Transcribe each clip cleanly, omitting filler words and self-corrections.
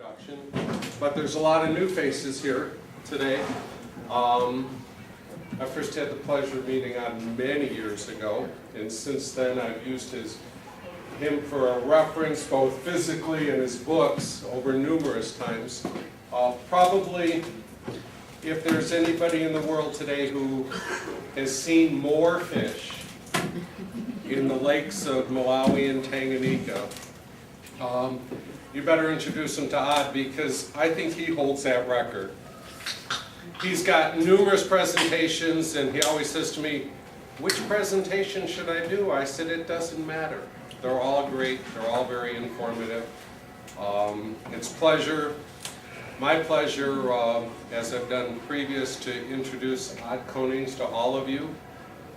introduction, but there's a lot of new faces here today. I first had the pleasure of meeting on many years ago, and since then I've used him for a reference both physically and his books over numerous times. Probably, if there's anybody in the world today who has seen more fish in the lakes of Malawi and Tanganyika, you better introduce him to Odd, because I think he holds that record. He's got numerous presentations, and he always says to me, which presentation should I do? I said, it doesn't matter. They're all great. They're all very informative. It's my pleasure, as I've done previous, to introduce Odd Konings to all of you.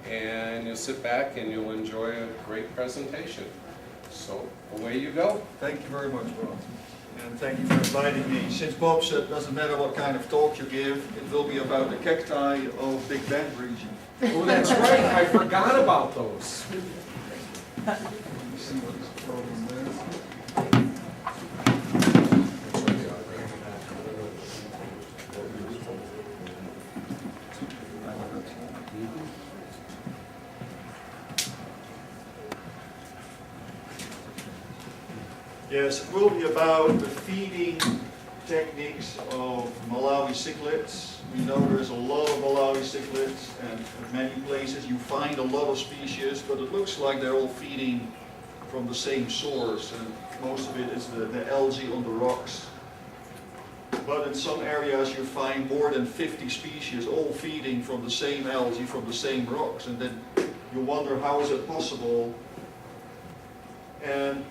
And you'll sit back and you'll enjoy a great presentation. So away you go. Thank you very much, Bob. And thank you for inviting me. Since Bob said it doesn't matter what kind of talk you give, it will be about the cacti of Big Bend region. Oh, that's right. I forgot about those. Let me see what is the problem there. Yes, it will be about the feeding techniques of Malawi cichlids. We know there's a lot of Malawi cichlids, and in many places you find a lot of species, but it looks like they're all feeding from the same source, and most of it is the algae on the rocks. But in some areas you find more than 50 species all feeding from the same algae, from the same rocks, and then you wonder how is it possible. And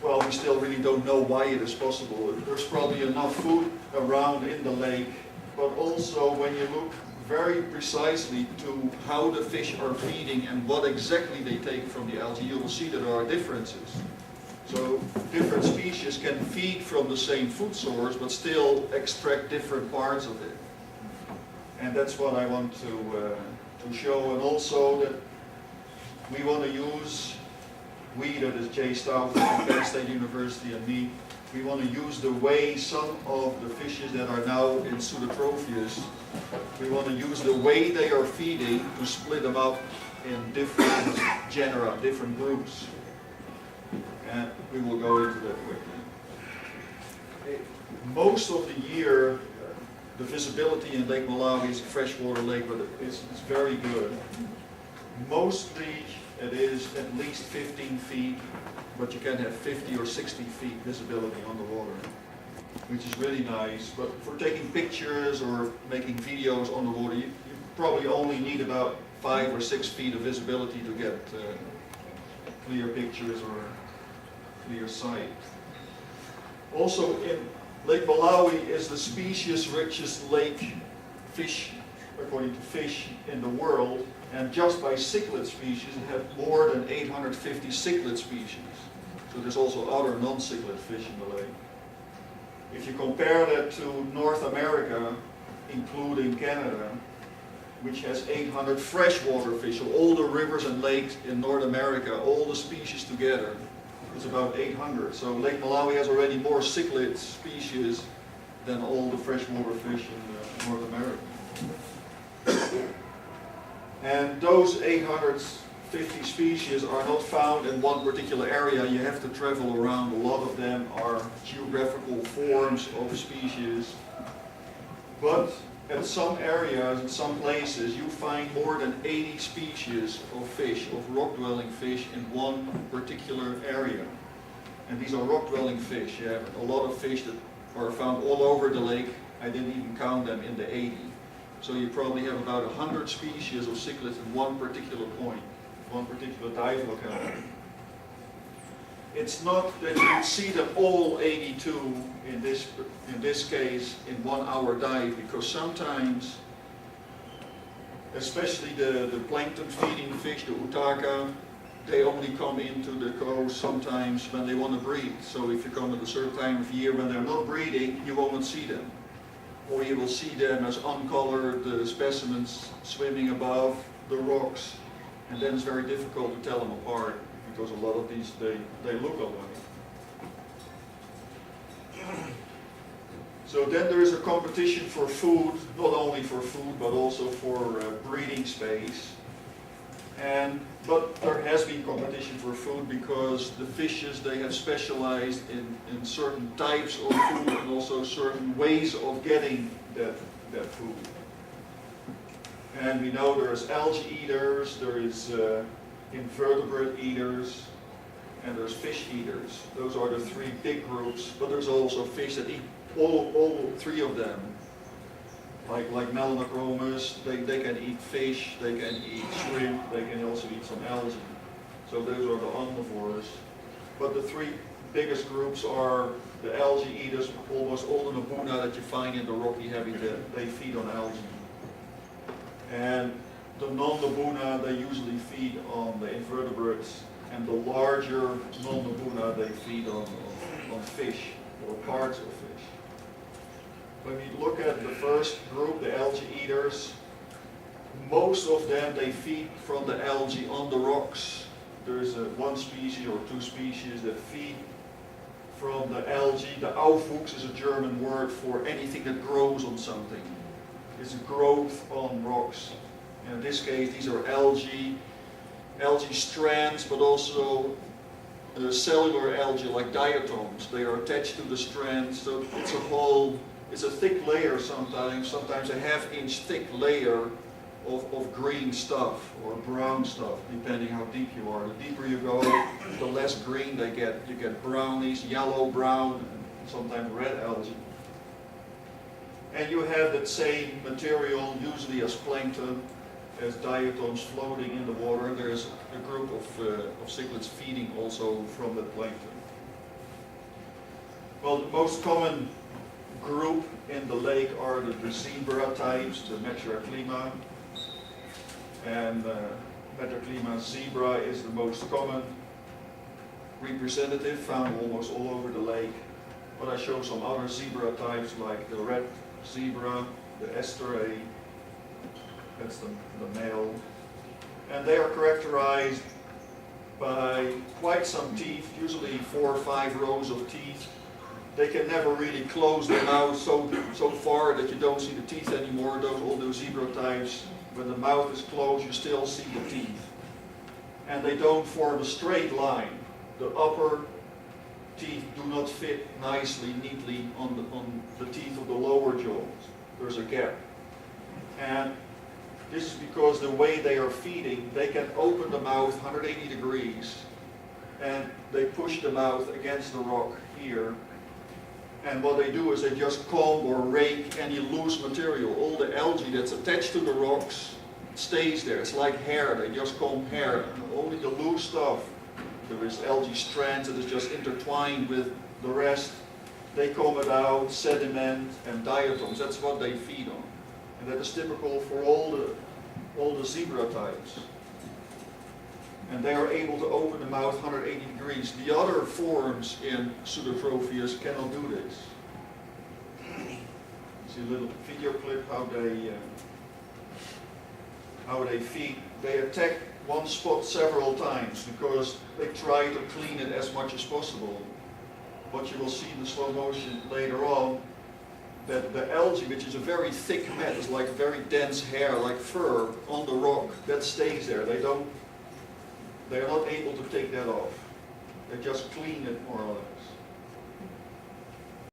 well, we still really don't know why it is possible. There's probably enough food around in the lake, but also when you look very precisely to how the fish are feeding and what exactly they take from the algae, you will see that there are differences. So different species can feed from the same food source, but still extract different parts of it. And that's what I want to show, and also that we want to use, that is Jay Stout from Penn State University and me, we want to use the way some of the fishes that are now in Pseudotropheus, we want to use the way they are feeding to split them up in different genera, different groups. And we will go into that quickly. Most of the year, the visibility in Lake Malawi is a freshwater lake, but it's very good. Mostly it is at least 15 feet, but you can have 50 or 60 feet visibility on the water, which is really nice. But for taking pictures or making videos on the water, you probably only need about 5 or 6 feet of visibility to get clear pictures or clear sight. Also, in Lake Malawi is the species richest lake fish, according to fish, in the world. And just by cichlid species, it has more than 850 cichlid species. So there's also other non-cichlid fish in the lake. If you compare that to North America, including Canada, which has 800 freshwater fish, so all the rivers and lakes in North America, all the species together, is about 800. So Lake Malawi has already more cichlid species than all the freshwater fish in North America. And those 850 species are not found in one particular area. You have to travel around. A lot of them are geographical forms of species. But at some areas, in some places, you find more than 80 species of fish, of rock-dwelling fish, in one particular area. And these are rock-dwelling fish. You have a lot of fish that are found all over the lake. I didn't even count them in the 80. So you probably have about 100 species of cichlids in one particular point, one particular dive locality. It's not that you see them all 82 in this case in 1 hour dive, because sometimes, especially the plankton feeding fish, the utaka, they only come into the coast sometimes when they want to breed. So if you come at a certain time of year when they're not breeding, you won't see them. Or you will see them as uncolored specimens swimming above the rocks, and then it's very difficult to tell them apart, because a lot of these, they look alike. So then there is a competition for food, not only for food, but also for breeding space. But there has been competition for food because the fishes, they have specialized in certain types of food and also certain ways of getting that food. And we know there's algae eaters, there is invertebrate eaters, and there's fish eaters. Those are the three big groups, but there's also fish that eat all three of them. Like Melanochromus, they can eat fish, they can eat shrimp, they can also eat some algae. So those are the omnivores. But the three biggest groups are the algae eaters, almost all the Nabuna that you find in the rocky habitat, they feed on algae. And the non-Nabuna, they usually feed on the invertebrates, and the larger non-Nabuna, they feed on fish, or parts of fish. When we look at the first group, the algae eaters, most of them, they feed from the algae on the rocks. There's one species or two species that feed from the algae. The Aufwuchs is a German word for anything that grows on something. It's a growth on rocks. And in this case, these are algae strands, but also cellular algae like diatoms. They are attached to the strands, so it's a thick layer sometimes a half-inch thick layer of green stuff or brown stuff, depending how deep you are. The deeper you go, the less green they get. You get brownies, yellow, brown, and sometimes red algae. And you have that same material usually as plankton, as diatoms floating in the water. There's a group of cichlids feeding also from that plankton. Well, the most common group in the lake are the zebra types, the Metroclima. And Metroclima zebra is the most common representative, found almost all over the lake. But I show some other zebra types like the red zebra, the estuary, that's the male. And they are characterized by quite some teeth, usually 4 or 5 rows of teeth. They can never really close their mouth so far that you don't see the teeth anymore. All those zebra types, when the mouth is closed, you still see the teeth. And they don't form a straight line. The upper teeth do not fit nicely, neatly on the teeth of the lower jaws. There's a gap. And this is because the way they are feeding, they can open the mouth 180 degrees and they push the mouth against the rock here. And what they do is they just comb or rake any loose material. All the algae that's attached to the rocks stays there. It's like hair, they just comb hair. And only the loose stuff, there is algae strands that is just intertwined with the rest. They comb it out, sediment and diatoms. That's what they feed on. And that is typical for all the zebra types. And they are able to open the mouth 180 degrees. The other forms in Pseudotropheus cannot do this. See a little video clip how they feed. They attack one spot several times because they try to clean it as much as possible. But you will see in the slow motion later on that the algae, which is a very thick mat, is like very dense hair, like fur on the rock, that stays there. They are not able to take that off. They just clean it more or less.